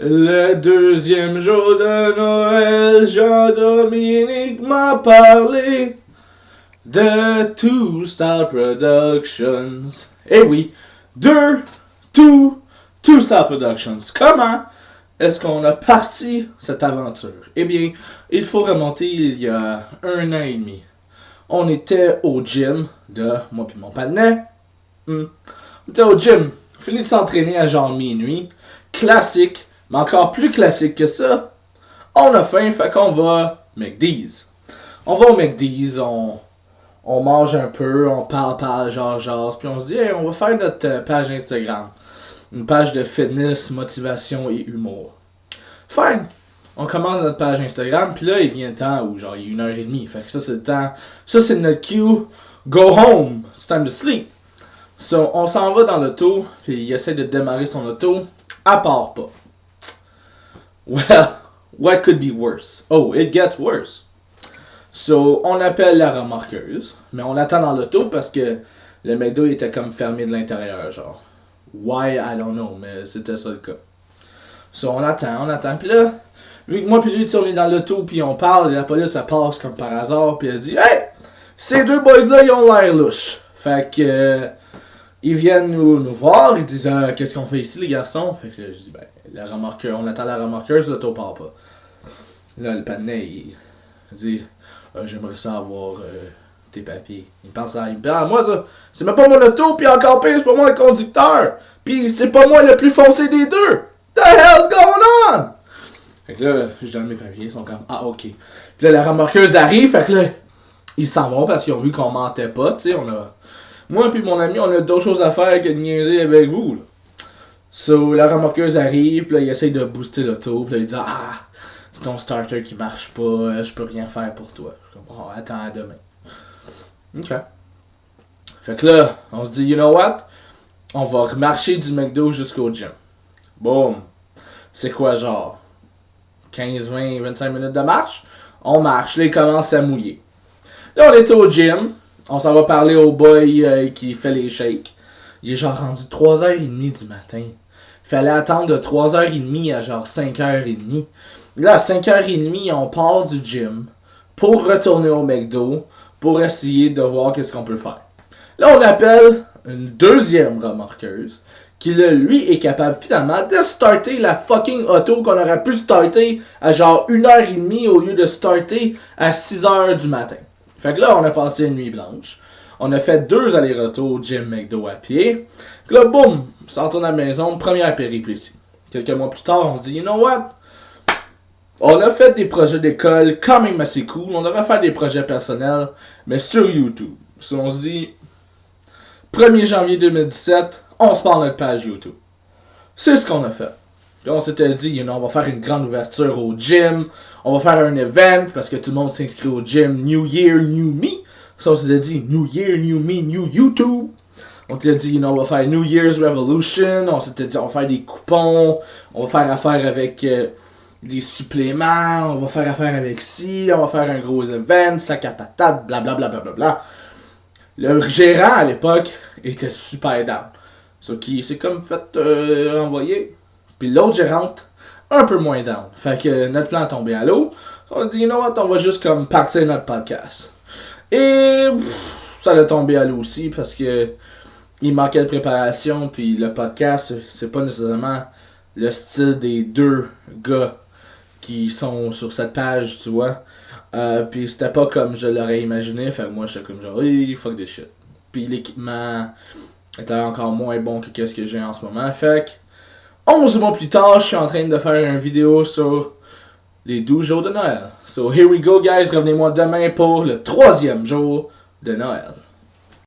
Le deuxième jour de Noël, Jean-Dominique m'a parlé de Two Star Productions. Eh oui, Two Star Productions. Comment est-ce qu'on a parti cette aventure? Eh bien, il faut remonter il y a 1 an et demi. On était au gym de moi puis mon panneau. On était au gym, fini de s'entraîner à genre minuit. Classique, mais encore plus classique que ça. On a faim, fait qu'on va McDee's. On va au McDee's, on mange un peu, on parle, genre, puis on se dit, hey, on va faire notre page Instagram. Une page de fitness, motivation et humour. Fine! On commence notre page Instagram, puis là, il vient le temps où, genre, il est 1h30. Fait que ça, c'est le temps. Ça, c'est notre cue. Go home! It's time to sleep. So, on s'en va dans l'auto, puis il essaie de démarrer son auto. À part pas. Well, what could be worse? Oh, it gets worse. So, on appelle la remorqueuse, mais on attend dans l'auto parce que le McDo était comme fermé de l'intérieur, genre. Why, I don't know, mais c'était ça le cas. So, on attend, puis là, vu que moi puis lui, on est dans l'auto, puis on parle, et la police, elle passe comme par hasard, puis elle dit « Hey! Ces deux boys-là, ils ont l'air louches. » Fait que... ils viennent nous voir, ils disent qu'est-ce qu'on fait ici les garçons? Fait que je dis ben la remorqueuse, on attend la remorqueuse, l'auto part pas. Là le panneau il dit j'aimerais ça avoir tes papiers. Il pense à moi ça, c'est même pas mon auto, puis encore pire, c'est pas moi le conducteur. Puis c'est pas moi le plus foncé des deux. The hell's going on? Fait que là, je donne mes papiers, ils sont comme ah ok. Puis là la remorqueuse arrive, fait que là, ils s'en vont parce qu'ils ont vu qu'on mentait pas, tu sais, moi et mon ami, on a d'autres choses à faire que de niaiser avec vous. Là. So, la remorqueuse arrive, puis là, il essaye de booster l'auto, puis là, il dit ah, c'est ton starter qui marche pas, je peux rien faire pour toi. Je suis comme, oh, attends à demain. Ok. Fait que là, on se dit, you know what? On va marcher du McDo jusqu'au gym. Boom. C'est quoi, genre 15, 20, 25 minutes de marche? On marche, là, il commence à mouiller. Là, on était au gym. On s'en va parler au boy qui fait les shakes. Il est genre rendu 3h30 du matin. Il fallait attendre de 3h30 à genre 5h30. Là, à 5h30, on part du gym pour retourner au McDo pour essayer de voir qu'est-ce qu'on peut faire. Là, on appelle une deuxième remorqueuse qui, là, lui, est capable finalement de starter la fucking auto qu'on aurait pu starter à genre 1h30 au lieu de starter à 6h du matin. Fait que là, on a passé une nuit blanche. On a fait 2 allers-retours au gym McDo à pied. Puis là, boum, on s'en retourne à la maison, première péripétie. Quelques mois plus tard, on se dit, you know what? On a fait des projets d'école quand même assez cool. On devrait faire des projets personnels, mais sur YouTube. Si on se dit, 1er janvier 2017, on se parle notre page YouTube. C'est ce qu'on a fait. Puis on s'était dit, you know, on va faire une grande ouverture au gym. On va faire un event parce que tout le monde s'inscrit au gym. New Year, New Me. Ça, on s'était dit, New Year, New Me, New YouTube. On s'était dit, you know, on va faire New Year's Revolution. On s'était dit, on va faire des coupons. On va faire affaire avec des suppléments. On va faire affaire avec ci. On va faire un gros event, sac à patates, blablabla. Bla, bla, bla. Le gérant à l'époque était super down. Ce qui s'est comme fait renvoyer. Puis l'autre gérante, un peu moins down. Fait que notre plan est tombé à l'eau. On a dit, you know what, on va juste comme partir notre podcast. Et ça a tombé à l'eau aussi parce que il manquait de préparation. Puis le podcast, c'est pas nécessairement le style des deux gars qui sont sur cette page, tu vois. Puis c'était pas comme je l'aurais imaginé. Fait que moi, j'étais comme genre, hey, fuck this shit. Puis l'équipement était encore moins bon que ce que j'ai en ce moment. Fait que 11 mois plus tard, je suis en train de faire une vidéo sur les 12 jours de Noël. So here we go guys, revenez-moi demain pour le 3e jour de Noël.